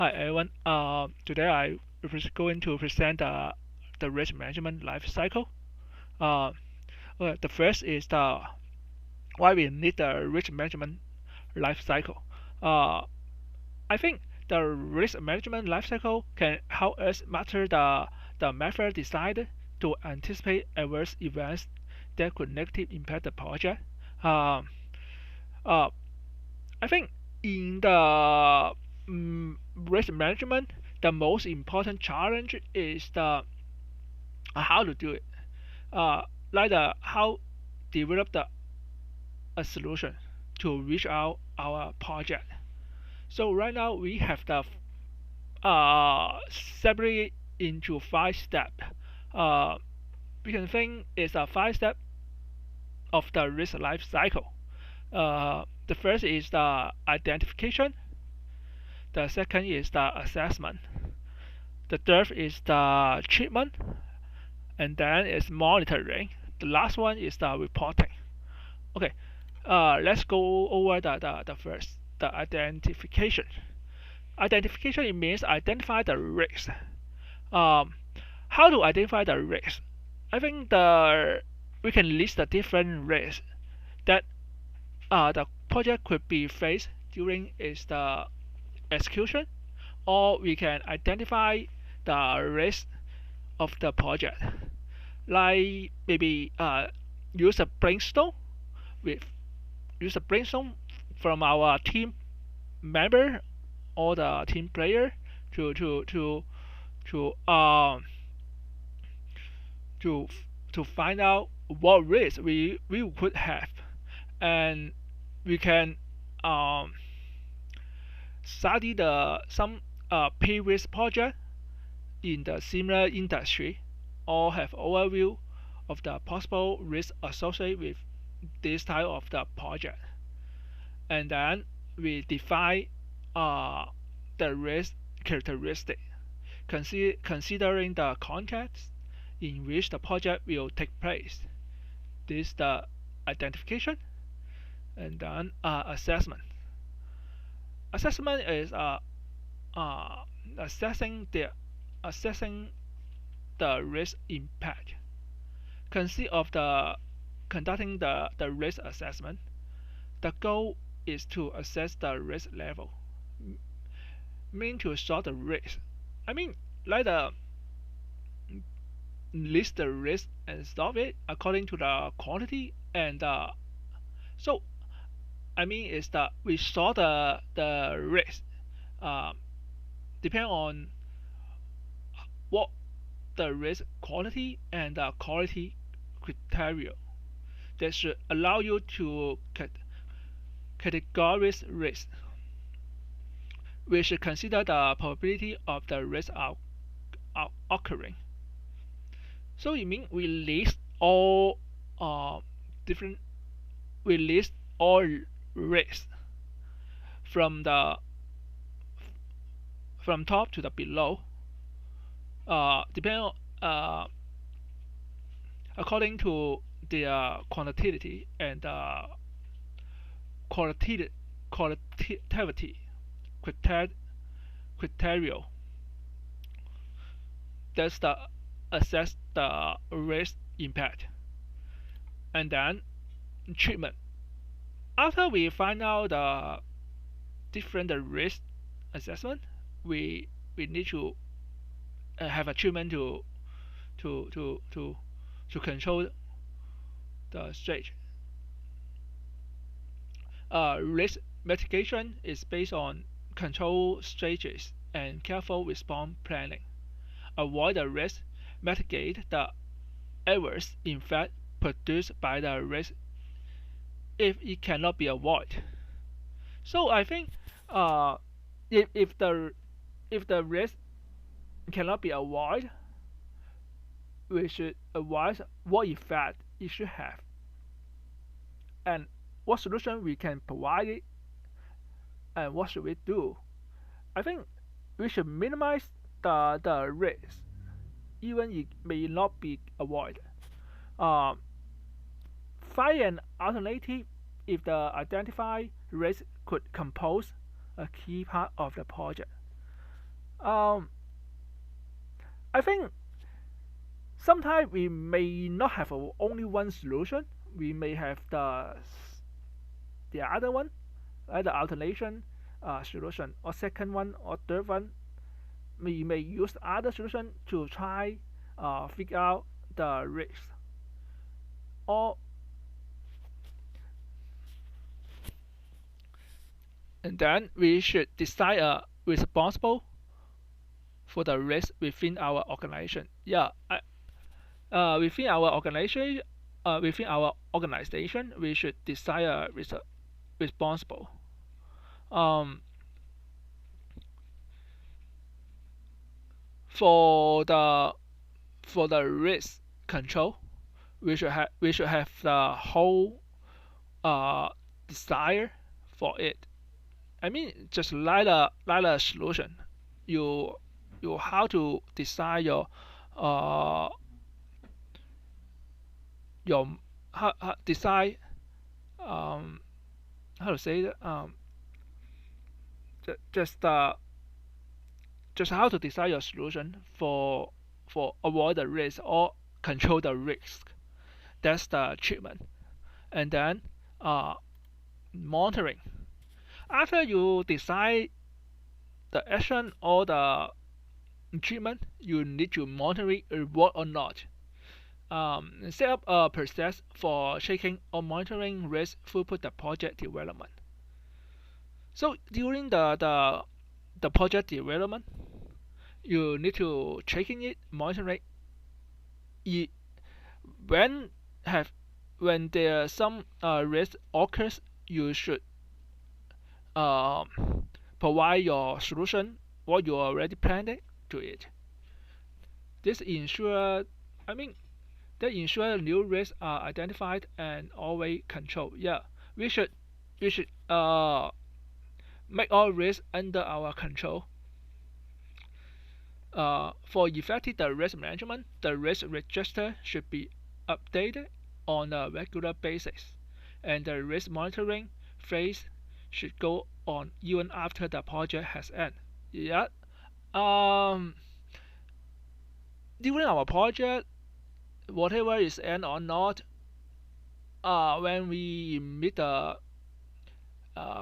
Hi everyone. Today I going to present the risk management life cycle. Uh, the first is the why we need the risk management life cycle. Uh, I think the risk management life cycle can help us master the method decided to anticipate adverse events that could negatively impact the project. Um, uh, I think in the risk management, the most important challenge is the how to do it. Uh, like the how develop a solution to reach out our project. So right now we have the separate into 5 steps. Uh, we can think it's a 5 step of the risk life cycle. The first is the identification. The second is the assessment. The third is the treatment, and then is monitoring. The last one is the reporting. Okay, let's go over the first, the identification. Identification, it means identify the risks. Um, how to identify the risks? I think we can list the different risks that the project could be faced during its the execution, or we can identify the risk of the project. Like maybe use a brainstorm with use a brainstorm from our team member or the team player to to to to um to to find out what risk we could have, and we can um, study the some previous project in the similar industry, or have overview of the possible risk associated with this type of the project, and then we define uh, the risk characteristic, considering the context in which the project will take place. This is the identification, and then assessment. Assessment is uh, assessing the assessing the risk impact. Consist of the conducting the risk assessment. The goal is to assess the risk level, mean to sort the risk. I mean, like the list the risk and solve it according to the quantity and so I mean is that we sort the risk uh, depend on what the risk quality and the quality criteria that should allow you to categorize risk. We should consider the probability of the risk occurring. So it means we list all different we list all risks from the from top to the below, depending on, according to the quantitative and qualitative qualitativity criteria. That's the assess the risk impact, and then treatment. After we find out the different risk assessment, we need to have a treatment to to to to control the stage. Risk mitigation is based on control strategies and careful response planning. Avoid the risk, mitigate the adverse effect produced by the risk if it cannot be avoided. So I think uh, if the risk cannot be avoided, we should advise what effect it should have and what solution we can provide it and what should we do. I think we should minimize the risk, even it may not be avoided. Um, Find an alternative if the identified risk could compose a key part of the project. Um, I think sometimes we may not have only one solution. We may have the other one, like the alternation solution, or second one, or third one. We may use other solution to try figure out the risk. Or and then we should decide responsible for the risk within our organization. Yeah, within our organization, we should decide responsible. Um, for the risk control, we should have the whole uh desire for it. I mean, just like a solution. You you how to design uh your how design um how to say that just just how to design your solution for avoid the risk or control the risk. That's the treatment. And then uh monitoring. After you decide the action or the treatment, you need to monitor it work or not. Set up a process for checking or monitoring risk throughput the project development. So during the project development, you need to checking it, monitoring it. When have when there some risk occurs, you should um, provide your solution what you already planned to it. This ensure, I mean, that ensure new risks are identified and always controlled. Yeah, we should make all risks under our control. For effective the risk management, the risk register should be updated on a regular basis, and the risk monitoring phase should go on even after the project has ended. Yeah. Um, During our project, whatever is end or not, when we meet the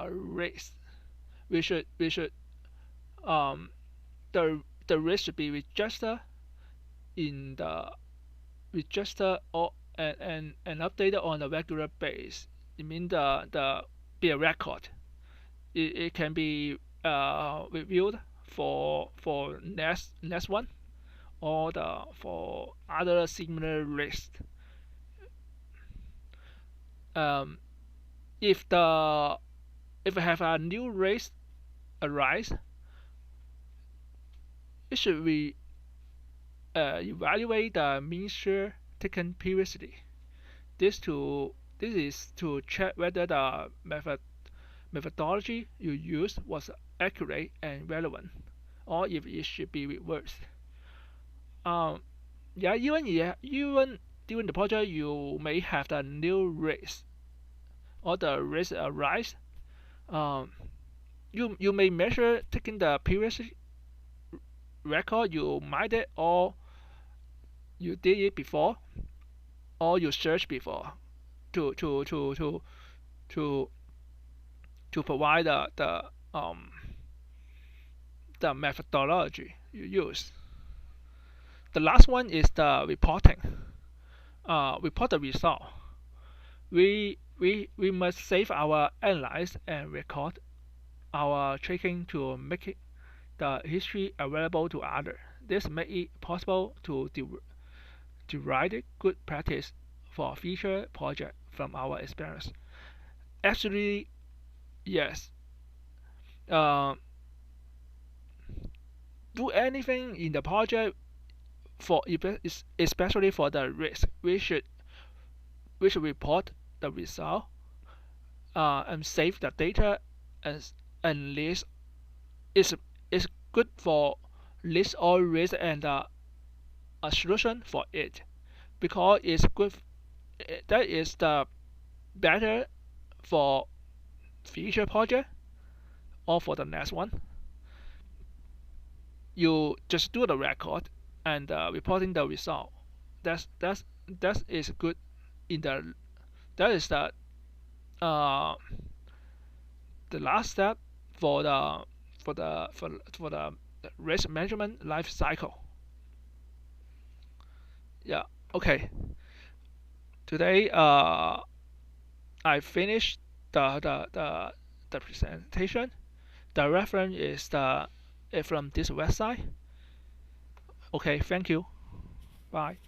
risk, we should um the risk should be registered in the register or and updated on a regular basis. It means the be a record. It can be reviewed for next one or the for other similar risks. Um, if the if we have a new risk arise, it should we evaluate the measure taken previously. This is to check whether the methodology you used was accurate and relevant, or if it should be reversed. Um, yeah, even during the project, you may have the new risk or the risk arise. Um, you may measure taking the previous record you mined or you did it before or you searched before to to to to to to provide the methodology you use. The last one is the reporting. Report the result. We must save our analyze and record our tracking to make the history available to others. This makes it possible to derive good practice for future projects from our experience. Actually, yes. Uh, do anything in the project for especially for the risk. We should report the result and save the data and list. Is good for list all risk and a solution for it because it's good. That is the better for future project or for the next one. you just do the record and reporting the result. That is good. In that is uh, the last step for the risk management life cycle. Yeah. Okay. Today I finished the presentation. The reference is from this website. Okay. Thank you. Bye.